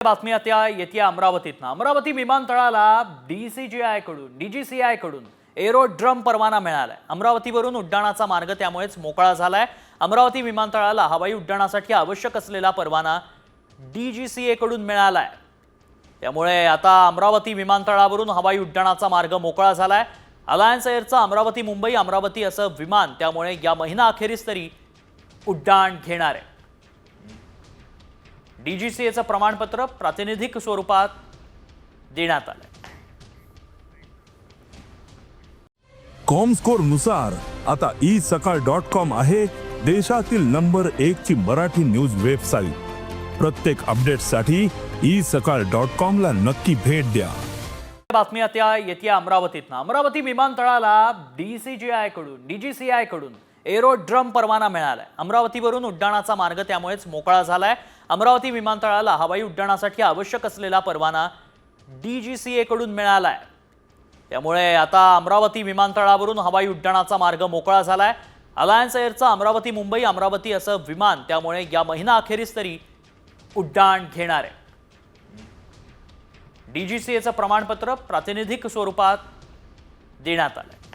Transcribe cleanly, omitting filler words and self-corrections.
बातमी आता येते अमरावतीतनं। अमरावती विमानतळाला डीजीसीआय कडून एरोड्रम परवाना मिळालाय। अमरावतीवरून उड्डाणाचा मार्ग त्यामुळेच मोकळा झालाय। अमरावती विमानतळाला हवाई उड्डाणासाठी आवश्यक असलेला परवाना डीजीसीए कडून मिळालाय। त्यामुळे आता अमरावती विमानतळावरून हवाई उड्डाणाचा मार्ग मोकळा झालाय। अलायन्स एअरचं अमरावती मुंबई अमरावती असं विमान त्यामुळे या महिना अखेरीस तरी उड्डाण घेणार आहे। डीजीसीएचं प्रमाणपत्र प्रातिनिधिक स्वरूपात देण्यात आलंय। कॉमस्कोर नुसार आता isakal.com आहे देशातील नंबर 1 ची मराठी न्यूज वेबसाईट। प्रत्येक अपडेटसाठी isakal.com ला नक्की भेट द्या। बातमी आता येते अमरावतीतनं। अमरावती विमानतळाला डीजीसीआय कडून एरोड्रम परवाना मिळालाय। अमरावतीवरून उड्डाणाचा मार्ग त्यामुळेच मोकळा झालाय। अमरावती विमानतळाला हवाई उड्डाणासाठी आवश्यक असलेला परवाना डीजीसीए कडून मिळालाय। त्यामुळे आता अमरावती विमानतळावरून हवाई उड्डाणाचा मार्ग मोकळा झालाय। अलायन्स एअरचं अमरावती मुंबई अमरावती असं विमान त्यामुळे या महिना अखेरीस तरी उड्डाण घेणार आहे। डीजीसीएचं प्रमाणपत्र प्रातिनिधिक स्वरूपात देण्यात आलंय।